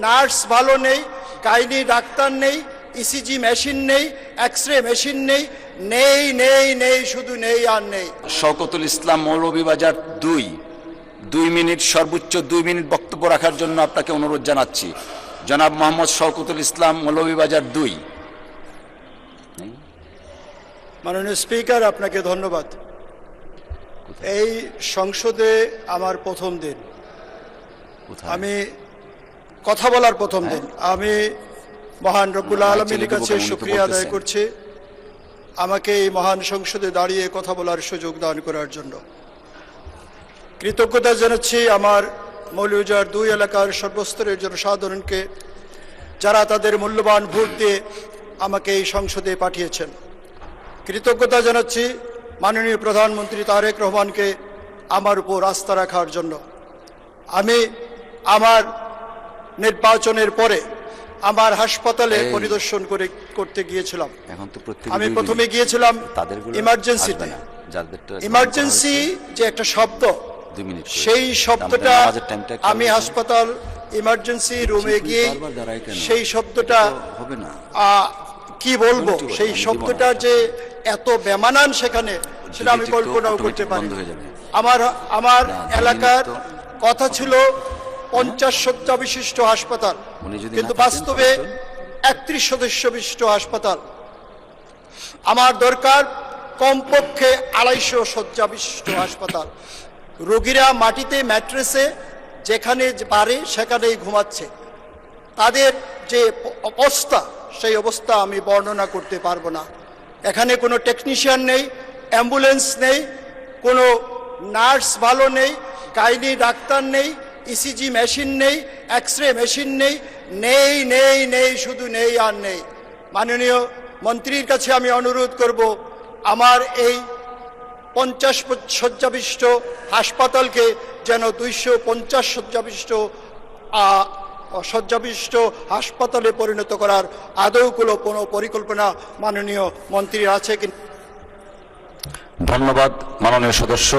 Nurse ভালো নেই, gynae doctor নেই, ইসিজি মেশিন নেই, এক্সরে মেশিন নেই, নেই নেই নেই, শুধু নেই আর নেই। শওকতুল ইসলাম, মৌলভীবাজার 2 মিনিট, সর্বোচ্চ 2 মিনিট বক্তব্য রাখার জন্য আপনাকে অনুরোধ জানাচ্ছি। জনাব মোহাম্মদ শওকতুল ইসলাম, মৌলভীবাজার 2। মাননীয় স্পিকার, আপনাকে ধন্যবাদ। এই সংসদে আমার প্রথম দিন, আমি কথা বলার প্রথম দিন। আমি মহান রব্বুল আলামিনের কাছে শুকরিয়া আদায় করছি আমাকে এই মহান সংসদে দাঁড়িয়ে কথা বলার সুযোগ দান করার জন্য। কৃতজ্ঞতা জানাচ্ছি আমার মৌলভীবাজার 2 এলাকার সর্বস্তরের জনসাধারণকে, যারা তাদের মূল্যবান ভোট দিয়ে আমাকে এই সংসদে পাঠিয়েছেন। কৃতজ্ঞতা জানাচ্ছি মাননীয় প্রধানমন্ত্রী তারেক রহমানকে আমার উপর আস্থা রাখার জন্য। আমি আমার নির্বাচনের পরে আমার হাসপাতালে পরিদর্শন করতে গিয়েছিলাম। আমি প্রথমে গিয়েছিলাম ইমার্জেন্সিতে। ইমার্জেন্সি যে একটা শব্দ, সেই শব্দটা আমি হাসপাতাল ইমার্জেন্সি রুমে গিয়ে সেই শব্দটা কি বলবো, সেই শব্দটা যে এত বেমানান সেখানে, সেটা আমি কল্পনাও করতে পারি। আমার এলাকার কথা ছিল 50 শয্যা বিশিষ্ট হাসপাতাল, কিন্তু বাস্তবে 31 সদস্য বিশিষ্ট হাসপাতাল। আমার দরকার কমপক্ষে 250 শয্যা বিশিষ্ট হাসপাতাল। রোগীরা মাটিতে ম্যাট্রেসে যেখানে পারে সেখানেই ঘুমাচ্ছে। তাদের যে অবস্থা, সেই অবস্থা আমি বর্ণনা করতে পারবো না। এখানে কোনো টেকনিশিয়ান নেই, অ্যাম্বুলেন্স নেই, কোনো নার্স ভালো নেই, গাইনি ডাক্তার নেই, ইসিজি মেশিন নেই, এক্সরে মেশিন নেই, নেই নেই নেই, শুধু নেই আর নেই। মাননীয় মন্ত্রীর কাছে আমি অনুরোধ করব, আমার এই 50 শয্যা বিশিষ্ট হাসপাতালকে যেন 250 শয্যা বিশিষ্ট হাসপাতালে পরিণত করার আদৌ কোনো পরিকল্পনা মাননীয় মন্ত্রীর আছে কিনা। ধন্যবাদ মাননীয় সদস্য।